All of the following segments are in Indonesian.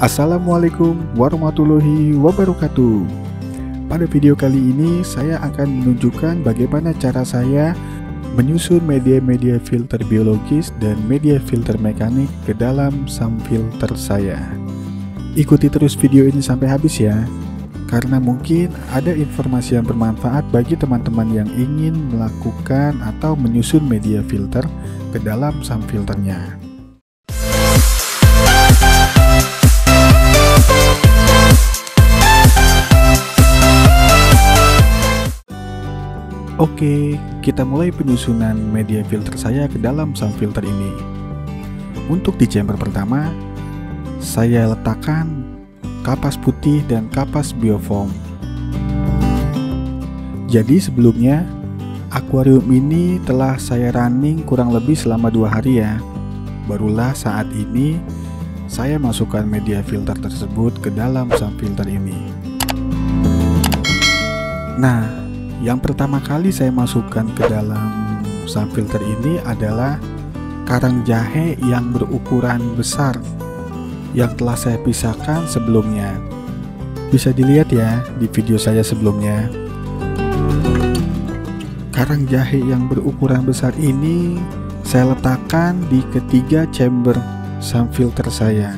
Assalamualaikum warahmatullahi wabarakatuh. Pada video kali ini saya akan menunjukkan bagaimana cara saya menyusun media-media filter biologis dan media filter mekanik ke dalam SAM filter saya. Ikuti terus video ini sampai habis ya, karena mungkin ada informasi yang bermanfaat bagi teman-teman yang ingin melakukan atau menyusun media filter ke dalam SAM filternya. Oke, kita mulai penyusunan media filter saya ke dalam SAM filter ini. Untuk di chamber pertama, saya letakkan kapas putih dan kapas biofoam. Jadi sebelumnya, akuarium ini telah saya running kurang lebih selama 2 hari ya. Barulah saat ini saya masukkan media filter tersebut ke dalam SAM filter ini. Nah, yang pertama kali saya masukkan ke dalam SAM filter ini adalah karang jahe yang berukuran besar yang telah saya pisahkan sebelumnya. Bisa dilihat ya di video saya sebelumnya. Karang jahe yang berukuran besar ini saya letakkan di ketiga chamber SAM filter saya.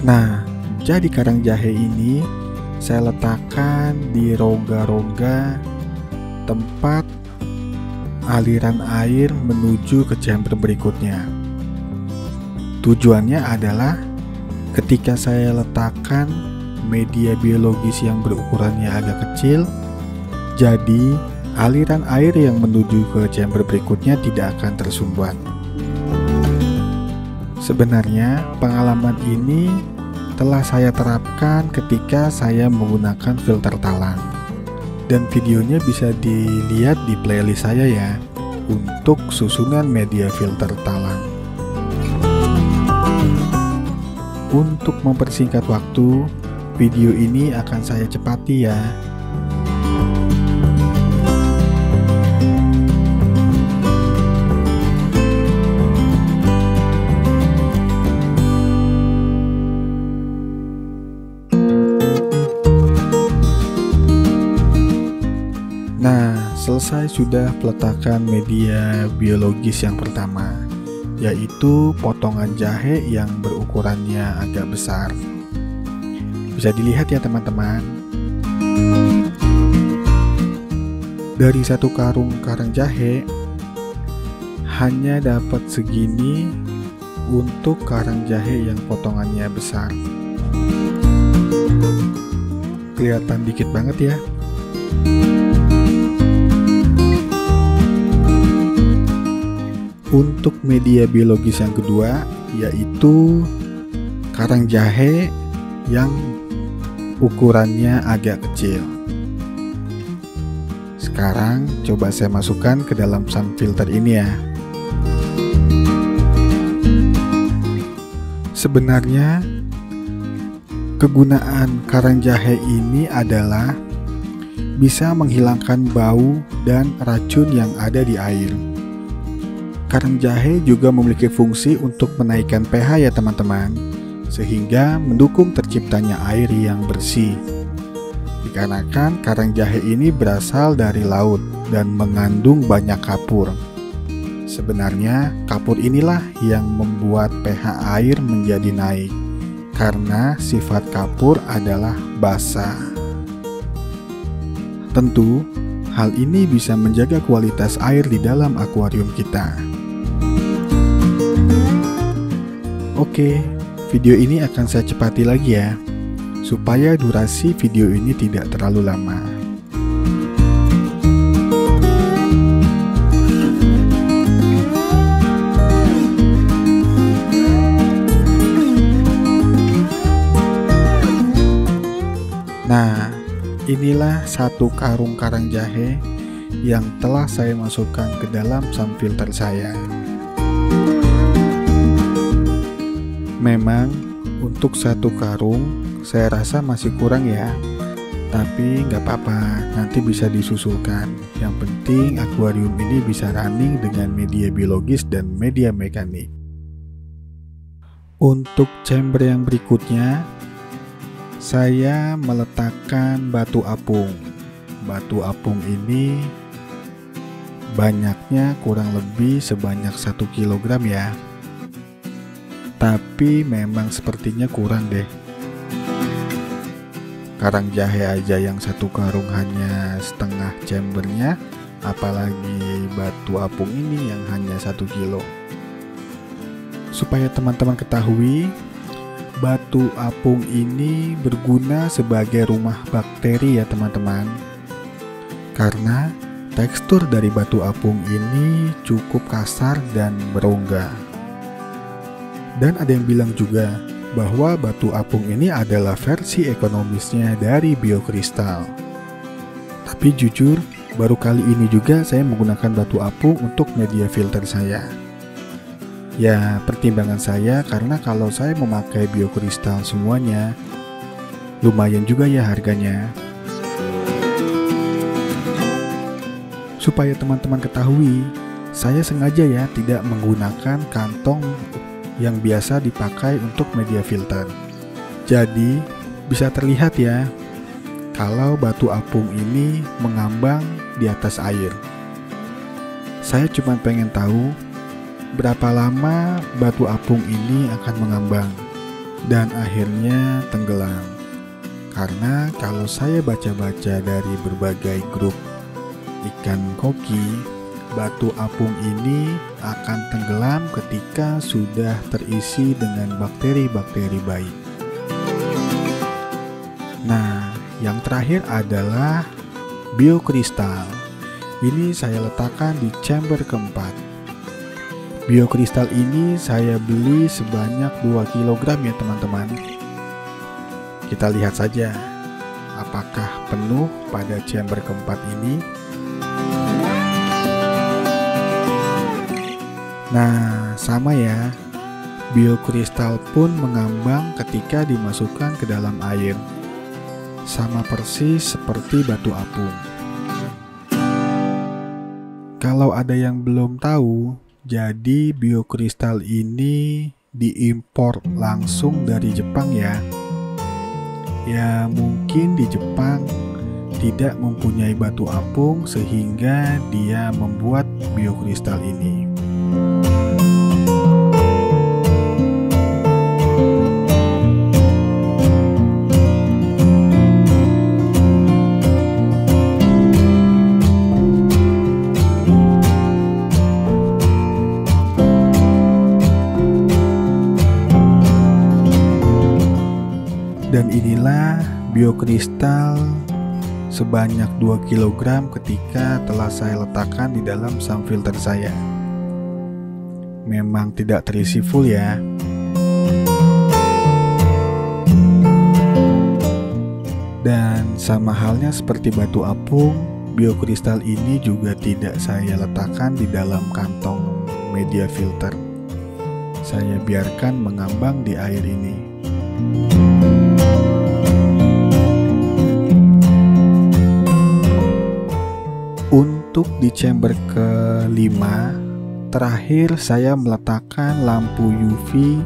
Nah, jadi karang jahe ini saya letakkan di rongga-rongga tempat aliran air menuju ke chamber berikutnya. Tujuannya adalah ketika saya letakkan media biologis yang berukurannya agak kecil, jadi aliran air yang menuju ke chamber berikutnya tidak akan tersumbat. Sebenarnya pengalaman ini telah saya terapkan ketika saya menggunakan filter talang, dan videonya bisa dilihat di playlist saya ya untuk susunan media filter talang. Untuk mempersingkat waktu, video ini akan saya cepati ya. Nah, selesai sudah peletakan media biologis yang pertama, yaitu potongan jahe yang berukurannya agak besar. Bisa dilihat ya teman-teman. Dari satu karung karang jahe hanya dapat segini untuk karang jahe yang potongannya besar. Kelihatan dikit banget ya. Untuk media biologis yang kedua, yaitu karang jahe yang ukurannya agak kecil. Sekarang coba saya masukkan ke dalam SAM filter ini ya. Sebenarnya kegunaan karang jahe ini adalah bisa menghilangkan bau dan racun yang ada di air. Karang jahe juga memiliki fungsi untuk menaikkan pH ya teman-teman, sehingga mendukung terciptanya air yang bersih. Dikarenakan karang jahe ini berasal dari laut dan mengandung banyak kapur. Sebenarnya kapur inilah yang membuat pH air menjadi naik, karena sifat kapur adalah basa. Tentu, hal ini bisa menjaga kualitas air di dalam akuarium kita. Oke, video ini akan saya cepati lagi ya, supaya durasi video ini tidak terlalu lama. Nah, inilah satu karung karang jahe yang telah saya masukkan ke dalam SAM filter saya. Memang untuk satu karung saya rasa masih kurang ya, tapi nggak apa-apa, nanti bisa disusulkan. Yang penting akuarium ini bisa running dengan media biologis dan media mekanik. Untuk chamber yang berikutnya, saya meletakkan batu apung. Batu apung ini banyaknya kurang lebih sebanyak 1 kilogram ya. Tapi memang sepertinya kurang deh. Karang jahe aja yang 1 karung hanya setengah chambernya, apalagi batu apung ini yang hanya 1 kilo. Supaya teman-teman ketahui, batu apung ini berguna sebagai rumah bakteri ya teman-teman. Karena tekstur dari batu apung ini cukup kasar dan berongga. Dan ada yang bilang juga bahwa batu apung ini adalah versi ekonomisnya dari biokristal. Tapi jujur, baru kali ini juga saya menggunakan batu apung untuk media filter saya. Ya, pertimbangan saya karena kalau saya memakai biokristal semuanya, lumayan juga ya harganya. Supaya teman-teman ketahui, saya sengaja ya tidak menggunakan kantong yang biasa dipakai untuk media filter. Jadi, bisa terlihat ya, kalau batu apung ini mengambang di atas air. Saya cuma pengen tahu berapa lama batu apung ini akan mengambang dan akhirnya tenggelam. Karena kalau saya baca-baca dari berbagai grup ikan koki, batu apung ini akan tenggelam ketika sudah terisi dengan bakteri-bakteri baik. Nah, yang terakhir adalah biokristal. Ini saya letakkan di chamber keempat. Biokristal ini saya beli sebanyak 2 kg ya teman-teman. Kita lihat saja apakah penuh pada chamber keempat ini. Nah, sama ya. Biokristal pun mengambang ketika dimasukkan ke dalam air. Sama persis seperti batu apung. Kalau ada yang belum tahu, jadi biokristal ini diimpor langsung dari Jepang ya. Ya mungkin di Jepang tidak mempunyai batu apung sehingga dia membuat biokristal ini. Dan inilah biokristal sebanyak 2 kg ketika telah saya letakkan di dalam sam filter saya. Memang tidak terisi full ya. Dan sama halnya seperti batu apung, biokristal ini juga tidak saya letakkan di dalam kantong media filter. Saya biarkan mengambang di air ini. Untuk di chamber kelima, terakhir saya meletakkan lampu UV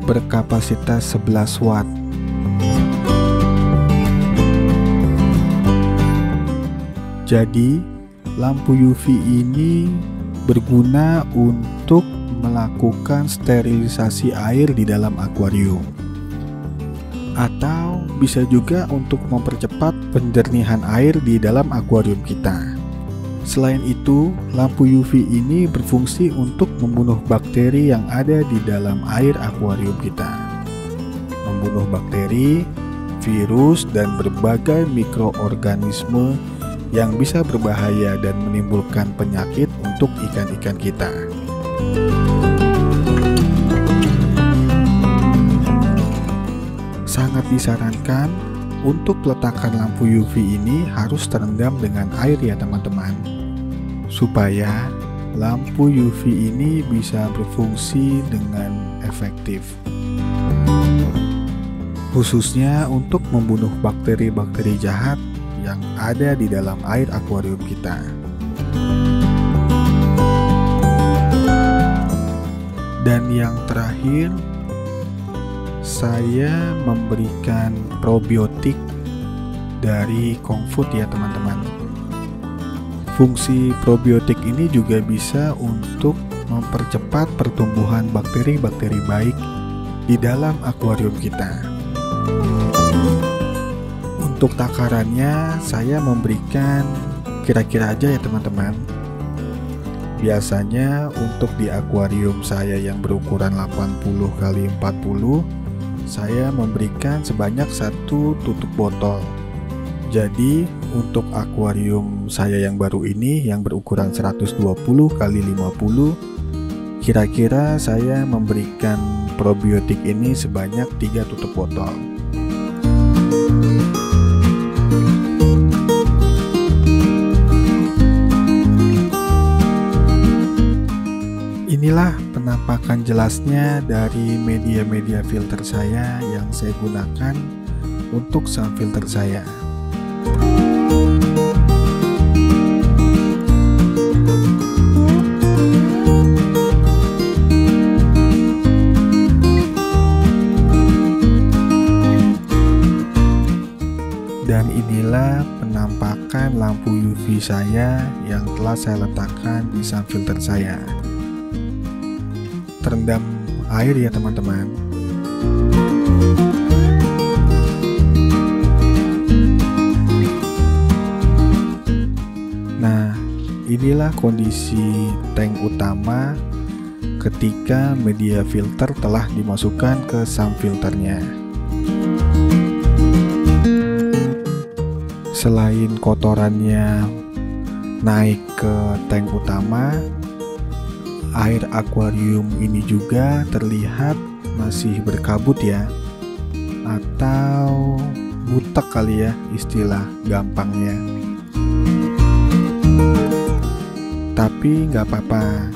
berkapasitas 11 watt. Jadi, lampu UV ini berguna untuk melakukan sterilisasi air di dalam akuarium. Atau bisa juga untuk mempercepat penjernihan air di dalam akuarium kita. Selain itu, lampu UV ini berfungsi untuk membunuh bakteri yang ada di dalam air akuarium kita. Membunuh bakteri, virus, dan berbagai mikroorganisme yang bisa berbahaya dan menimbulkan penyakit untuk ikan-ikan kita. Sangat disarankan untuk letakkan lampu UV ini harus terendam dengan air ya teman-teman, supaya lampu UV ini bisa berfungsi dengan efektif, khususnya untuk membunuh bakteri-bakteri jahat yang ada di dalam air akuarium kita. Dan yang terakhir, saya memberikan probiotik dari Kongfood ya teman-teman. Fungsi probiotik ini juga bisa untuk mempercepat pertumbuhan bakteri-bakteri baik di dalam akuarium kita. Untuk takarannya saya memberikan kira-kira aja ya teman-teman. Biasanya untuk di akuarium saya yang berukuran 80 x 40, saya memberikan sebanyak 1 tutup botol. Jadi untuk akuarium saya yang baru ini yang berukuran 120 x 50, kira-kira saya memberikan probiotik ini sebanyak 3 tutup botol. Inilah penampakan jelasnya dari media-media filter saya yang saya gunakan untuk sound filter saya. Dan inilah penampakan lampu UV saya yang telah saya letakkan di sound filter saya. Terendam air ya teman-teman. Nah, inilah kondisi tank utama ketika media filter telah dimasukkan ke sound filternya. Selain kotorannya naik ke tank utama, air akuarium ini juga terlihat masih berkabut ya, atau butek kali ya istilah gampangnya. Tapi nggak apa-apa,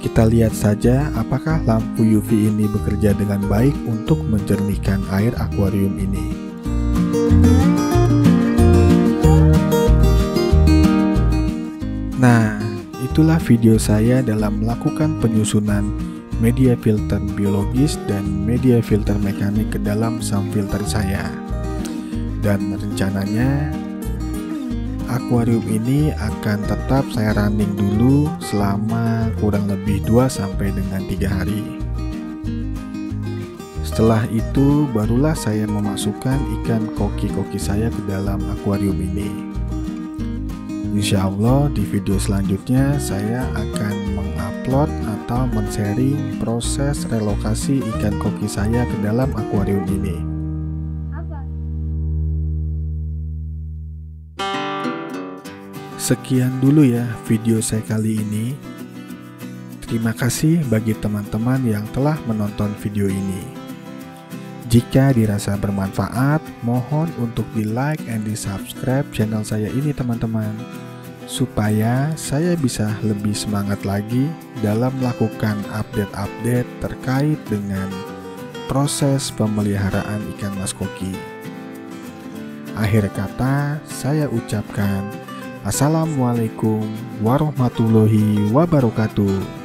kita lihat saja apakah lampu UV ini bekerja dengan baik untuk menjernihkan air akuarium ini. Nah, itulah video saya dalam melakukan penyusunan media filter biologis dan media filter mekanik ke dalam sound filter saya. Dan rencananya akuarium ini akan tetap saya running dulu selama kurang lebih 2-3 hari. Setelah itu barulah saya memasukkan ikan koki-koki saya ke dalam akuarium ini. Insya Allah di video selanjutnya saya akan mengupload atau men-sharing proses relokasi ikan koki saya ke dalam akuarium ini. Sekian dulu ya video saya kali ini. Terima kasih bagi teman-teman yang telah menonton video ini. Jika dirasa bermanfaat, mohon untuk di like and di subscribe channel saya ini teman-teman, supaya saya bisa lebih semangat lagi dalam melakukan update-update terkait dengan proses pemeliharaan ikan mas koki. Akhir kata, saya ucapkan Assalamualaikum warahmatullahi wabarakatuh.